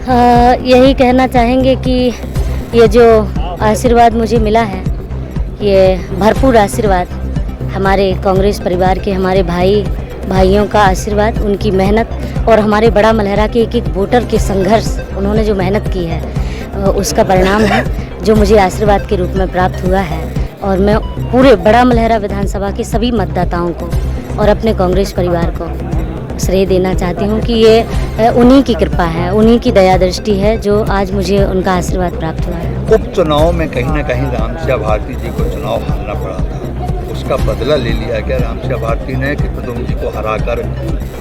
यही कहना चाहेंगे कि ये जो आशीर्वाद मुझे मिला है, ये भरपूर आशीर्वाद हमारे कांग्रेस परिवार के, हमारे भाइयों का आशीर्वाद, उनकी मेहनत और हमारे बड़ा मलहरा के एक एक वोटर के संघर्ष, उन्होंने जो मेहनत की है उसका परिणाम है जो मुझे आशीर्वाद के रूप में प्राप्त हुआ है। और मैं पूरे बड़ा मलहरा विधानसभा के सभी मतदाताओं को और अपने कांग्रेस परिवार को श्रेय देना चाहती हूँ कि ये उन्हीं की कृपा है, उन्हीं की दया दृष्टि है जो आज मुझे उनका आशीर्वाद प्राप्त हुआ है। उपचुनाव में कहीं ना कहीं रामसिया भारती जी को चुनाव हारना पड़ा था, उसका बदला ले लिया गया रामसिया भारती ने कि प्रद्युम्न जी को हराकर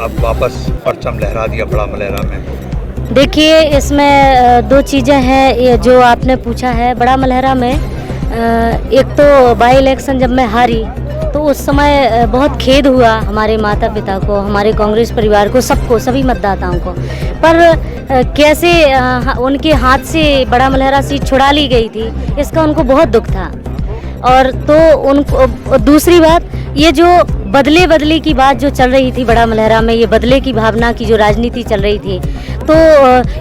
अब वापस परचम लहरा दिया बड़ा मलहरा में। देखिए, इसमें दो चीज़ें हैं, ये जो आपने पूछा है। बड़ा मलहरा में एक तो बाई इलेक्शन जब मैं हारी तो उस समय बहुत खेद हुआ हमारे माता पिता को, हमारे कांग्रेस परिवार को, सबको, सभी मतदाताओं को। पर कैसे उनके हाथ से बड़ा मलहरा सीट छुड़ा ली गई थी, इसका उनको बहुत दुख था। और तो उनको दूसरी बात, ये जो बदले की बात जो चल रही थी बड़ा मलहरा में, ये बदले की भावना की जो राजनीति चल रही थी, तो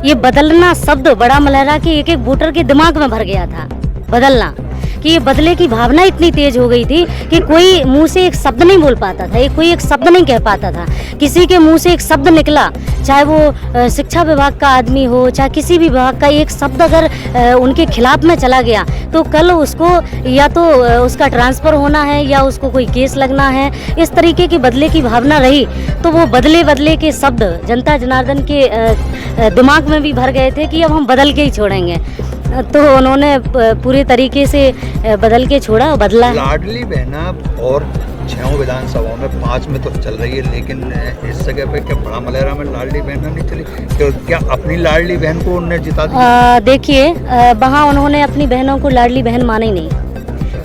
ये बदलना शब्द बड़ा मलहरा के एक एक वोटर के दिमाग में भर गया था। बदलना कि ये बदले की भावना इतनी तेज हो गई थी कि कोई मुंह से एक शब्द नहीं बोल पाता था, कोई एक शब्द नहीं कह पाता था। किसी के मुंह से एक शब्द निकला, चाहे वो शिक्षा विभाग का आदमी हो, चाहे किसी भी विभाग का, एक शब्द अगर उनके खिलाफ में चला गया तो कल उसको या तो उसका ट्रांसफ़र होना है या उसको कोई केस लगना है। इस तरीके की बदले की भावना रही तो वो बदले के शब्द जनता जनार्दन के दिमाग में भी भर गए थे कि अब हम बदल के ही छोड़ेंगे। तो उन्होंने पूरे तरीके से बदल के छोड़ा, बदला। लाडली बहना और 6 विधानसभाओं में 5 में तो चल रही है, लेकिन इस जगह पे क्या बड़ा मलहरा में लाडली बहना नहीं चली? क्या अपनी लाडली बहन को उन्होंने जिता दिया? देखिए, वहाँ उन्होंने अपनी बहनों को लाडली बहन माना ही नहीं।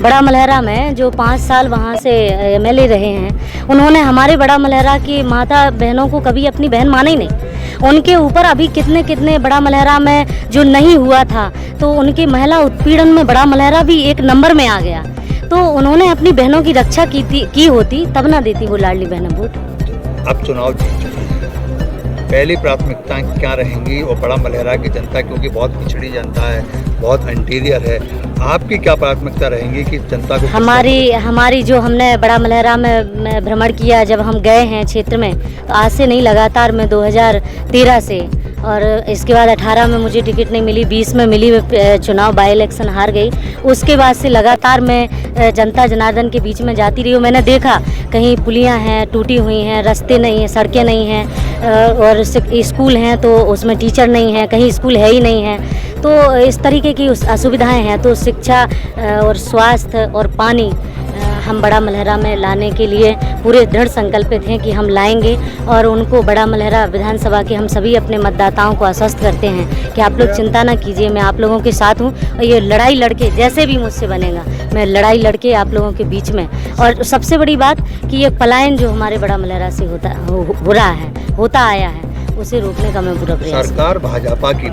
बड़ा मलहरा में जो 5 साल वहाँ से MLA रहे हैं, उन्होंने हमारे बड़ा मलहरा की माता बहनों को कभी अपनी बहन माना ही नहीं। उनके ऊपर अभी कितने बड़ा मलहरा में जो नहीं हुआ था, तो उनकी महिला उत्पीड़न में बड़ा मलहरा भी 1 नंबर में आ गया। तो उन्होंने अपनी बहनों की रक्षा की होती तब ना देती वो लाडली बहन वोट। अब चुनाव जीत चुके हैं, पहली प्राथमिकताएं क्या रहेंगी? और बड़ा मलहरा की जनता क्योंकि बहुत पिछड़ी जनता है, बहुत इंटीरियर है, आपकी क्या प्राथमिकता रहेंगी कि जनता को? हमारी जो हमने बड़ा मलहरा में भ्रमण किया, जब हम गए हैं क्षेत्र में, तो आज से नहीं, लगातार मैं 2013 से, और इसके बाद 18 में मुझे टिकट नहीं मिली, 20 में मिली, चुनाव बाई इलेक्शन हार गई। उसके बाद से लगातार मैं जनता जनार्दन के बीच में जाती रही हूँ। मैंने देखा कहीं पुलियाँ हैं टूटी हुई हैं, रास्ते नहीं हैं, सड़कें नहीं हैं, और स्कूल हैं तो उसमें टीचर नहीं है, कहीं स्कूल है ही नहीं है। तो इस तरीके की असुविधाएं हैं। तो शिक्षा और स्वास्थ्य और पानी हम बड़ा मलहरा में लाने के लिए पूरे दृढ़ संकल्पित हैं कि हम लाएंगे। और उनको बड़ा मलहरा विधानसभा के हम सभी अपने मतदाताओं को आश्वस्त करते हैं कि आप लोग चिंता ना कीजिए, मैं आप लोगों के साथ हूँ। और ये लड़ाई लड़के जैसे भी मुझसे बनेगा, मैं लड़ाई लड़के आप लोगों के बीच में। और सबसे बड़ी बात कि ये पलायन जो हमारे बड़ा मलहरा से होता आया है, उसे रोकने का मैं पूरा प्रयास। सरकार भाजपा की